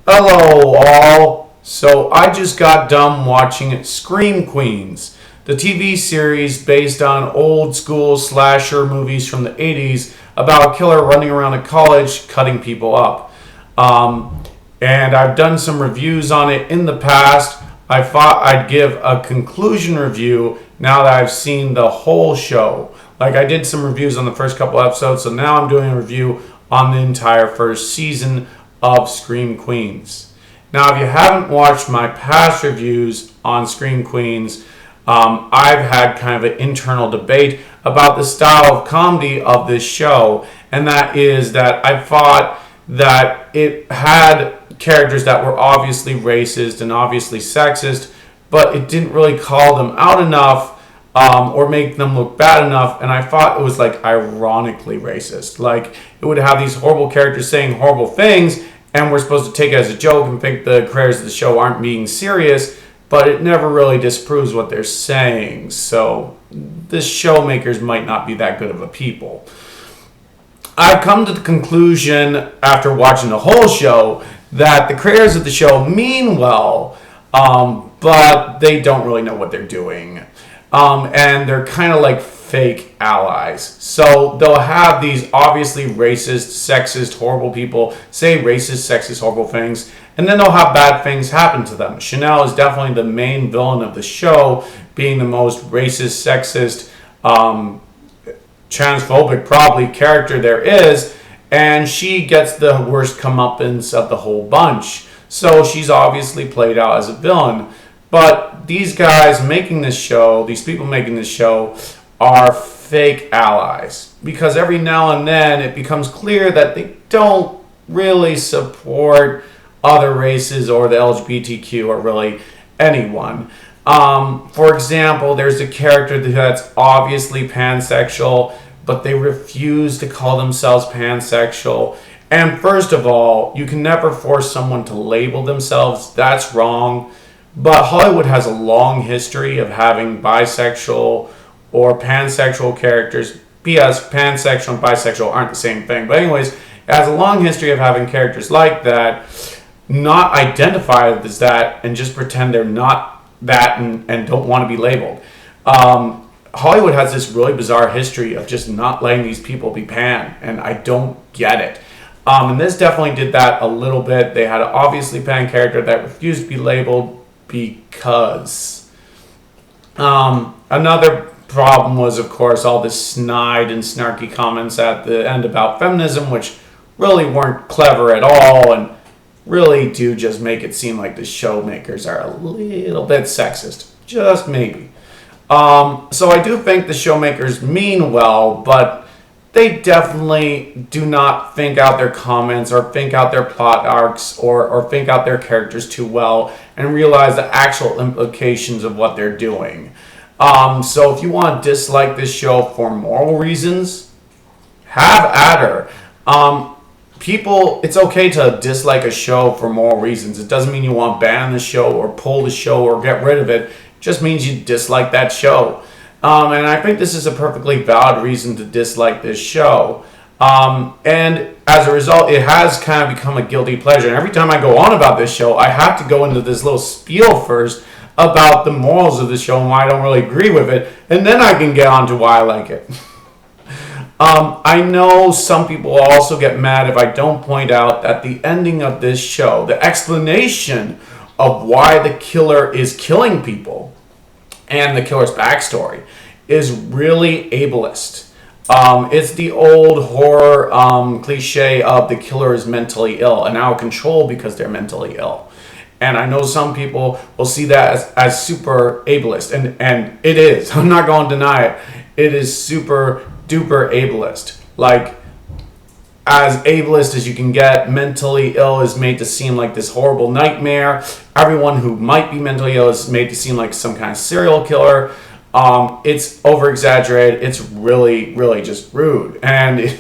Hello, all. So, I just got done watching Scream Queens, the TV series based on old school slasher movies from the 80s about a killer running around a college cutting people up. Um, and I've done some reviews on it in the past. I thought I'd give a conclusion review now that I've seen the whole show. Like, I did some reviews on the first couple episodes, so now I'm doing a review on the entire first season of Scream Queens. Now, if you haven't watched my past reviews on Scream Queens, I've had kind of an internal debate about the style of comedy of this show, and that is that I thought that it had characters that were obviously racist and obviously sexist, but it didn't really call them out enough or make them look bad enough. And I thought it was like ironically racist. Like it would have these horrible characters saying horrible things, and we're supposed to take it as a joke and think the creators of the show aren't being serious, but it never really disproves what they're saying. So the showmakers might not be that good of a people. I've come to the conclusion after watching the whole show that the creators of the show mean well, but they don't really know what they're doing. And they're kind of like fake allies. So they'll have these obviously racist, sexist, horrible people say racist, sexist, horrible things, and then they'll have bad things happen to them. Chanel is definitely the main villain of the show, being the most racist, sexist, transphobic probably character there is, and she gets the worst comeuppance of the whole bunch. So she's obviously played out as a villain. But these guys making this show, these people making this show, are fake allies. Because every now and then it becomes clear that they don't really support other races or the LGBTQ or really anyone. For example, there's a character that's obviously pansexual, but they refuse to call themselves pansexual. And first of all, you can never force someone to label themselves. That's wrong. But Hollywood has a long history of having bisexual or pansexual characters. P.S. Pansexual and bisexual aren't the same thing. But anyways, it has a long history of having characters like that not identify as that and just pretend they're not that and don't want to be labeled. Hollywood has this really bizarre history of just not letting these people be pan, and I don't get it. And this definitely did that a little bit. They had an obviously pan character that refused to be labeled because. Another problem was, of course, all the snide and snarky comments at the end about feminism, which really weren't clever at all and really do just make it seem like the showmakers are a little bit sexist. Just maybe. So I do think the showmakers mean well, but they definitely do not think out their comments or think out their plot arcs or think out their characters too well and realize the actual implications of what they're doing. So if you want to dislike this show for moral reasons, have at her. It's okay to dislike a show for moral reasons. It doesn't mean you want to ban the show or pull the show or get rid of it. It just means you dislike that show. And I think this is a perfectly valid reason to dislike this show. And as a result, it has kind of become a guilty pleasure. And every time I go on about this show, I have to go into this little spiel first about the morals of the show and why I don't really agree with it. And then I can get on to why I like it. I know some people also get mad if I don't point out that the ending of this show, the explanation of why the killer is killing people and the killer's backstory is really ableist. It's the old horror cliche of the killer is mentally ill and out of control because they're mentally ill. And I know some people will see that as super ableist, and it is. I'm not going to deny it. It is super duper ableist. Like, as ableist as you can get, mentally ill is made to seem like this horrible nightmare. Everyone who might be mentally ill is made to seem like some kind of serial killer. It's over-exaggerated. It's really, really just rude. And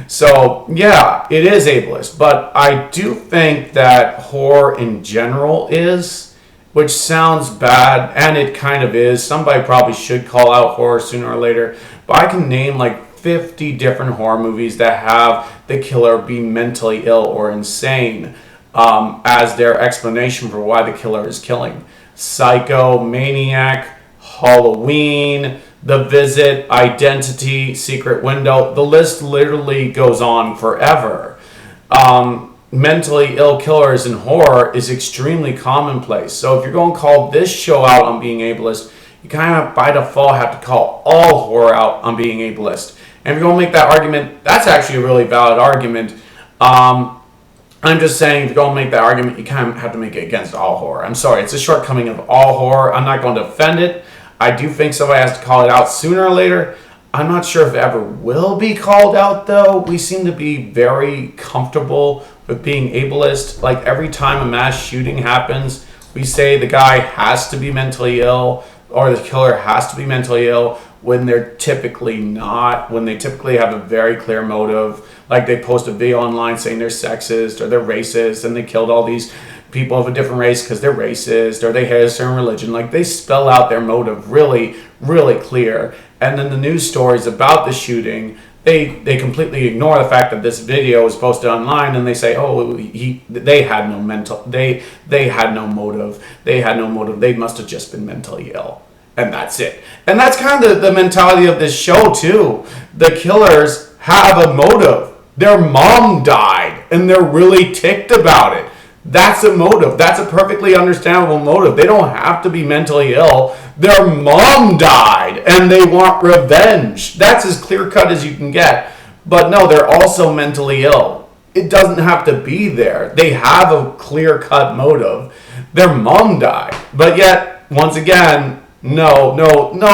so, yeah, it is ableist. But I do think that horror in general is, which sounds bad, and it kind of is. Somebody probably should call out horror sooner or later. But I can name like 50 different horror movies that have the killer be mentally ill or insane. as their explanation for why the killer is killing. Psycho, Maniac, Halloween, The Visit, Identity, Secret Window. The list literally goes on forever. Mentally ill killers in horror is extremely commonplace. So if you're going to call this show out on being ableist, you kind of by default have to call all horror out on being ableist. And if you're going to make that argument, that's actually a really valid argument. I'm just saying, if you're going to make that argument, you kind of have to make it against all horror. I'm sorry, it's a shortcoming of all horror. I'm not going to defend it. I do think somebody has to call it out sooner or later. I'm not sure if it ever will be called out, though. We seem to be very comfortable with being ableist. Like, every time a mass shooting happens, we say the guy has to be mentally ill or the killer has to be mentally ill when they're typically not, when they typically have a very clear motive. Like, they post a video online saying they're sexist or they're racist and they killed all these people of a different race because they're racist or they hate a certain religion. Like, they spell out their motive really, really clear. And then the news stories about the shooting, they completely ignore the fact that this video was posted online, and they say, oh, they had no mental, they had no motive, they must have just been mentally ill. And that's it. And that's kind of the mentality of this show too. The killers have a motive. Their mom died and they're really ticked about it. That's a motive. That's a perfectly understandable motive. They don't have to be mentally ill. Their mom died and they want revenge. That's as clear cut as you can get. But no, they're also mentally ill. It doesn't have to be there. They have a clear cut motive. Their mom died. But yet, once again, no,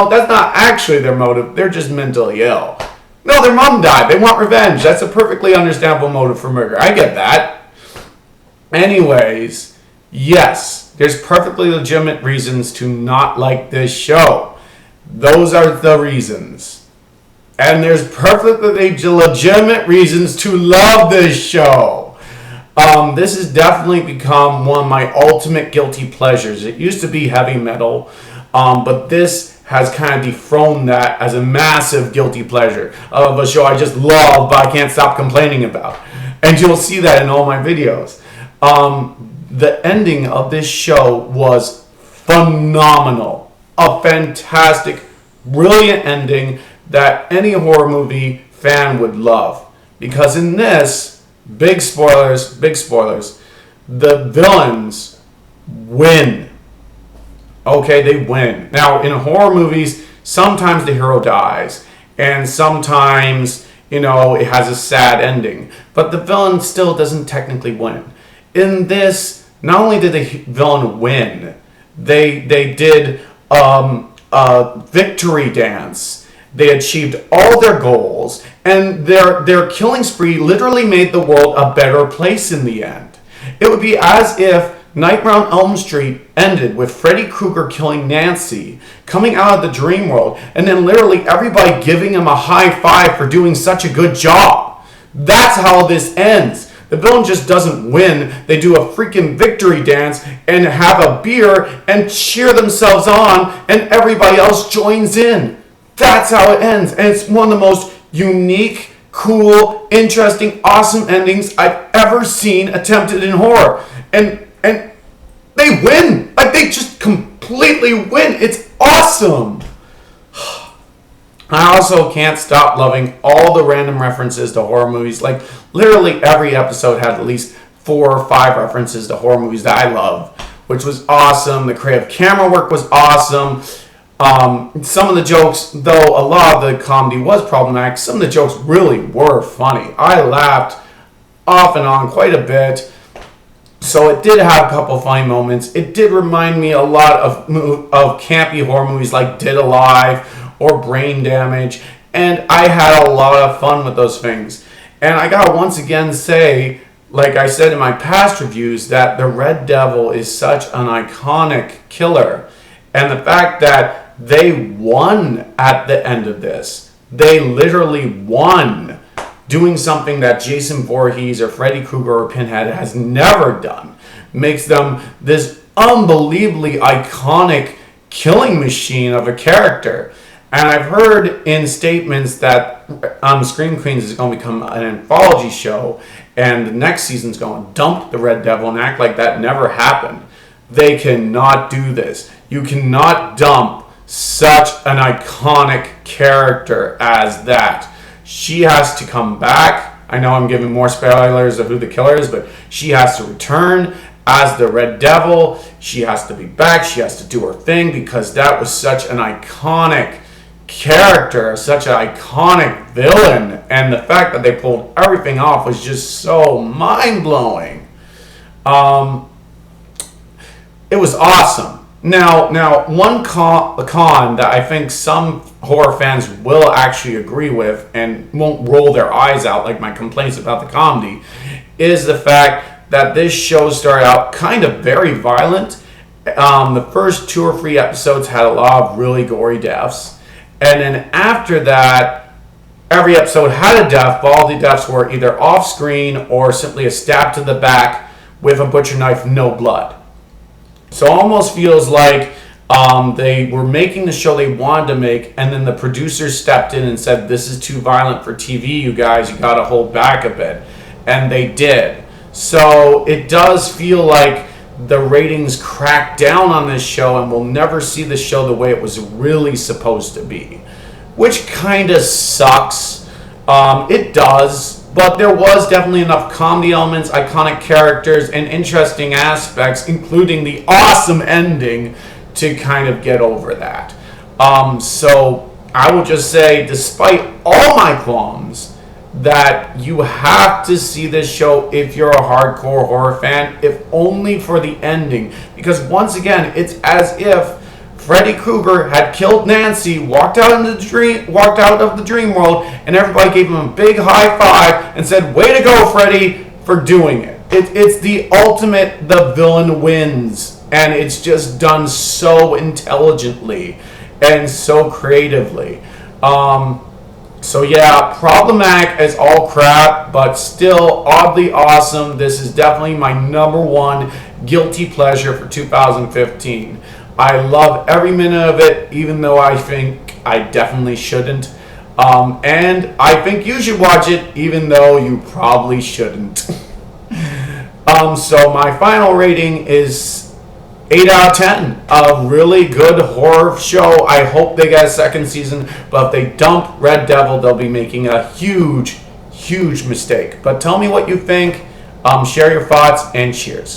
that's not actually their motive. They're just mentally ill. No, their mom died. They want revenge. That's a perfectly understandable motive for murder. I get that. Anyways, yes, there's perfectly legitimate reasons to not like this show. Those are the reasons. And there's perfectly legitimate reasons to love this show. This has definitely become one of my ultimate guilty pleasures. It used to be heavy metal, but this has kind of dethroned that as a massive guilty pleasure of a show I just love, but I can't stop complaining about. And you'll see that in all my videos. The ending of this show was phenomenal. A fantastic, brilliant ending that any horror movie fan would love. Because in this, big spoilers, the villains win. Okay, they win. Now, in horror movies, sometimes the hero dies, and sometimes, it has a sad ending. But the villain still doesn't technically win. In this, not only did the villain win, they did a victory dance. They achieved all their goals, and their killing spree literally made the world a better place in the end. It would be as if Nightmare on Elm Street ended with Freddy Krueger killing Nancy, coming out of the dream world, and then literally everybody giving him a high five for doing such a good job. That's how this ends. The villain just doesn't win. They do a freaking victory dance and have a beer and cheer themselves on, and everybody else joins in. That's how it ends. And it's one of the most unique, cool, interesting, awesome endings I've ever seen attempted in horror. And they win. Like, they just completely win. It's awesome. I also can't stop loving all the random references to horror movies. Like, literally every episode had at least 4 or 5 references to horror movies that I love, which was awesome. The creative camera work was awesome. Some of the jokes, though a lot of the comedy was problematic, some of the jokes really were funny. I laughed off and on quite a bit. So it did have a couple funny moments. It did remind me a lot of campy horror movies like Dead Alive or Brain Damage, and I had a lot of fun with those things. And I gotta once again say, like I said in my past reviews, that the Red Devil is such an iconic killer. And the fact that they won at the end of this, they literally won, doing something that Jason Voorhees or Freddy Krueger or Pinhead has never done, makes them this unbelievably iconic killing machine of a character. And I've heard in statements that Scream Queens is going to become an anthology show, and the next season's going to dump the Red Devil and act like that never happened. They cannot do this. You cannot dump such an iconic character as that. She has to come back. I know I'm giving more spoilers of who the killer is, but she has to return as the Red Devil. She has to be back. She has to do her thing, because that was such an iconic character, such an iconic villain, and the fact that they pulled everything off was just so mind-blowing. It was awesome. Now, one con that I think some horror fans will actually agree with and won't roll their eyes out like my complaints about the comedy is the fact that this show started out kind of very violent. The first 2 or 3 episodes had a lot of really gory deaths, and then after that, every episode had a death, but all the deaths were either off screen or simply a stab to the back with a butcher knife, no blood. So it almost feels like they were making the show they wanted to make, and then the producers stepped in and said, this is too violent for TV, you guys, you gotta hold back a bit. And they did. So it does feel like the ratings cracked down on this show, and we'll never see the show the way it was really supposed to be, which kind of sucks. It does, but there was definitely enough comedy elements, iconic characters, and interesting aspects, including the awesome ending, to kind of get over that. So I will just say, despite all my qualms, that you have to see this show if you're a hardcore horror fan, if only for the ending. Because once again, it's as if Freddy Krueger had killed Nancy, walked out of the dream world, and everybody gave him a big high five and said, "Way to go, Freddy, for doing it." It's the ultimate, the villain wins, and it's just done so intelligently and so creatively. So yeah, problematic as all crap, but still oddly awesome. This is definitely my number 1 guilty pleasure for 2015. I love every minute of it, even though I think I definitely shouldn't. And I think you should watch it, even though you probably shouldn't. So my final rating is 8 out of 10. A really good horror show. I hope they get a second season, but if they dump Red Devil, they'll be making a huge, huge mistake. But tell me what you think. Share your thoughts, and cheers.